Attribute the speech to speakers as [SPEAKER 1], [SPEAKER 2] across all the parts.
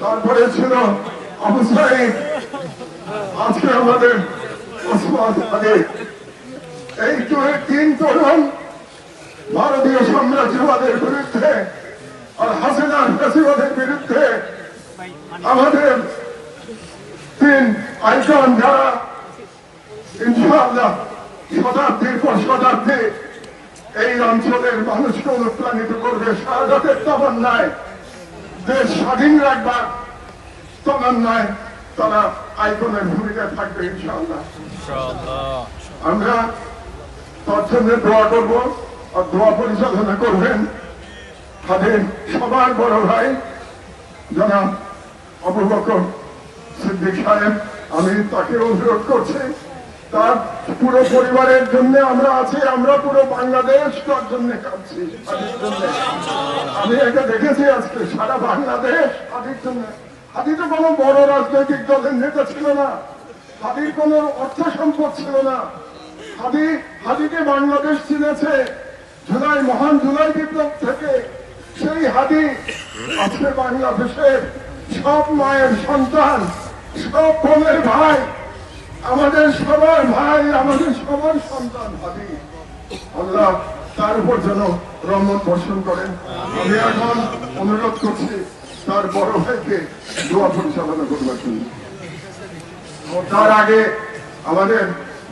[SPEAKER 1] তারপরে ছিল আবু সাইদ, আজকে আমাদের ওসমান আলী। এই তিন তরুণ ভারতীয় সাম্রাজ্যবাদের বিরুদ্ধে আর হাসিনার ফ্যাসিবাদের বিরুদ্ধে আমাদের তিন আইকন, যারা ইনশাআল্লাহ শতাব্দীর পর শতাব্দী এই অঞ্চলের মানুষকে অনুপ্রাণিত করবে শাহাদাতের তামান্নায়, দেশ স্বাধীন রাখবার তামান্নায় তারা আইকনের ভূমিকায় থাকবে ইনশাআল্লাহ। আমরা তার জন্য দোয়া করব, আর দোয়া পরিচালনা করবেন তাদের সবার বড় ভাই জনাব আবু বকর সিদ্দিক সাহেব। আমি তাকে অনুরোধ করছি, তার পুরো পরিবারের জন্য আমরা আছি, আমরা পুরো বাংলাদেশ তার জন্য কাঁদছি। আমি এটা দেখেছি আজকে সারা বাংলাদেশ হাদির জন্য। হাদি তো কোনো বড় রাজনৈতিক দলের নেতা ছিল না, হাদির কোনো অর্থ সম্পদ ছিল না। হাদিকে বাংলাদেশ চিনেছে মহান জুলাই বিপ্লব থেকে। সেই হাদি আজকে বাংলাদেশের সব মায়ের সন্তান, সব বোনের ভাই, আমাদের সবার ভাই, আমাদের সবার সন্তান হাদি। আল্লাহ তার উপর যেন রহমত বর্ষণ করেন। আমি এখন অনুরোধ করছি তার বড় ভাইকে দোয়া পরিচালনা করবার জন্য। তার আগে আমাদের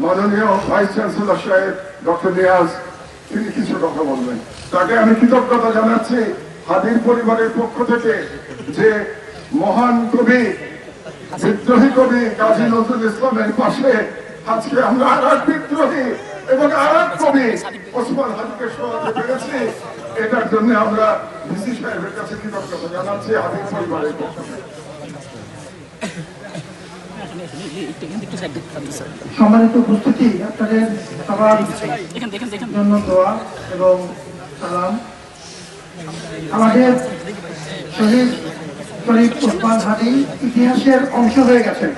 [SPEAKER 1] মাননীয় ভাইস চ্যান্সেলর সাহেব ডক্টর নিয়াজ, তিনি কিছু কথা বলবেন। তাকে আমি কৃতজ্ঞতা জানাচ্ছি হাদির পরিবারের পক্ষ থেকে, যে মহান কবি, বিদ্রোহী কবি কাজী নজরুল ইসলামের পাশে আজকে আমরা আর এক বিদ্রোহী এবং আর এক কবি ওসমান হাদিকে সরাতে পেরেছি। এটার জন্য আমরা ডিসি সাহেবের কাছে কৃতজ্ঞতা জানাচ্ছি হাদির পরিবারের পক্ষ থেকে।
[SPEAKER 2] সম্মানিত উপস্থিতি, আপনাদের সবার জন্য দোয়া এবং সালাম। আমাদের শহীদ শরীফ ওসমান হাদি ইতিহাসের অংশ হয়ে গেছেন।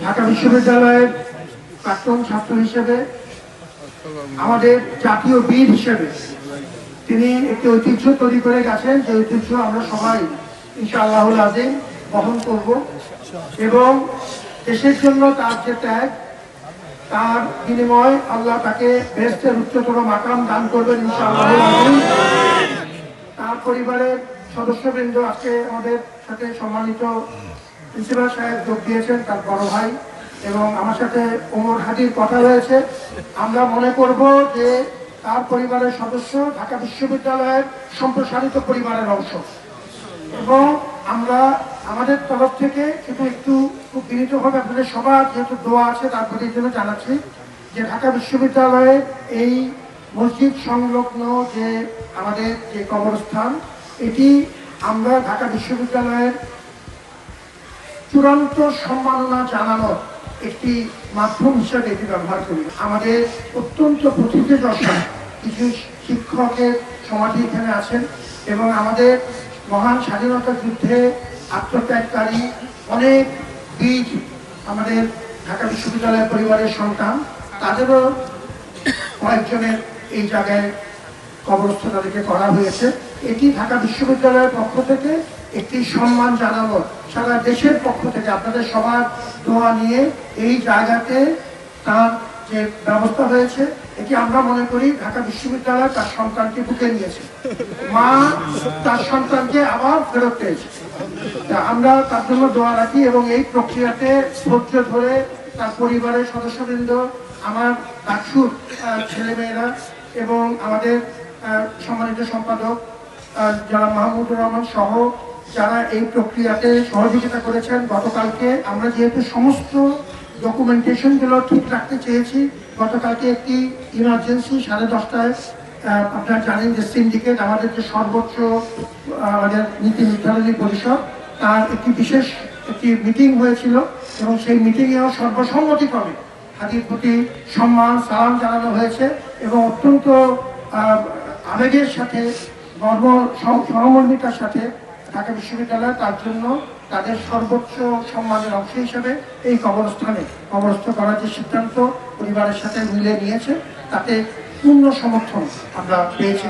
[SPEAKER 2] ঢাকা বিশ্ববিদ্যালয়ের প্রাক্তন ছাত্র হিসেবে, আমাদের জাতীয় বীর হিসেবে তিনি একটি ঐতিহ্য তৈরি করে গেছেন, যে ঐতিহ্য আমরা সবাই ইনশাআল্লাহুল আযীম বহন করব এবং দেশের জন্য তার যে ত্যাগ, তার বিনিময় আল্লাহ তাকে বেহেশতের উচ্চতর মাকাম দান করবেন ইনশাআল্লাহুল আযীম। তার পরিবারের সদস্যবৃন্দ আজকে আমাদের সাথে সম্মানিত প্রিন্সিপাল সাহেব যোগ দিয়েছেন, তার বড় ভাই, এবং আমার সাথে ওমর হাদির কথা হয়েছে। আমরা মনে করব যে তার পরিবারের সদস্য ঢাকা বিশ্ববিদ্যালয়ের সম্প্রসারিত পরিবারের অংশ, এবং আমরা আমাদের তরফ থেকে একটু খুব বিনীতভাবে আপনাদের সবার যেহেতু দোয়া আছে তার প্রতি জন্য জানাচ্ছি যে ঢাকা বিশ্ববিদ্যালয়ে এই মসজিদ সংলগ্ন যে আমাদের যে কবরস্থান, এটি আমরা ঢাকা বিশ্ববিদ্যালয়ের চূড়ান্ত সম্মাননা জানানোর একটি মাধ্যম হিসেবে এটি ব্যবহার করি। আমাদের অত্যন্ত প্রথিতযশা কিছু শিক্ষকের সমাধি এখানে আছেন, এবং আমাদের মহান স্বাধীনতা যুদ্ধে আত্মত্যাগকারী অনেক বীর আমাদের ঢাকা বিশ্ববিদ্যালয়ের পরিবারের সন্তান, তাদেরও কয়েকজনের এই জায়গায় কবরস্থ তাদেরকে করা হয়েছে। এটি ঢাকা বিশ্ববিদ্যালয়ের পক্ষ থেকে একটি সম্মান জানানো, সারা দেশের পক্ষ থেকে আপনাদের সবার দোয়া নিয়ে এই জায়গাতে তার যে ব্যবস্থা হয়েছে, এটি আমরা মনে করি ঢাকা বিশ্ববিদ্যালয় তার সন্তানকে বুকে নিয়েছে, মা তার সন্তানকে আবার ফেরত পেয়েছে। আমরা তার জন্য দোয়া রাখি, এবং এই প্রক্রিয়াতে ধৈর্য ধরে তার পরিবারের সদস্যবৃন্দ, আমার ডাকসুর ছেলেমেয়েরা এবং আমাদের সম্মানিত সম্পাদক যারা মাহমুদুর রহমান সহ যারা এই প্রক্রিয়াতে সহযোগিতা করেছেন। গতকালকে আমরা যেহেতু সমস্ত ডকুমেন্টেশনগুলো ঠিক রাখতে চেয়েছি, গতকালকে একটি ইমার্জেন্সি 10:30টায় আপনারা জানেন যে সিন্ডিকেট, আমাদের যে সর্বোচ্চ আমাদের নীতি নির্ধারণী পরিষদ, তার একটি বিশেষ মিটিং হয়েছিল, এবং সেই মিটিংয়েও সর্বসম্মতিক্রমে হাদির প্রতি সম্মান সালাম জানানো হয়েছে, এবং অত্যন্ত আবেগের সাথে সহমর্মিতার সাথে ঢাকা বিশ্ববিদ্যালয় তার জন্য তাদের সর্বোচ্চ সম্মানের অংশ হিসেবে এই কবরস্থানে কবরস্থ করার যে সিদ্ধান্ত পরিবারের সাথে মিলে নিয়েছে, তাতে পূর্ণ সমর্থন আমরা পেয়েছি।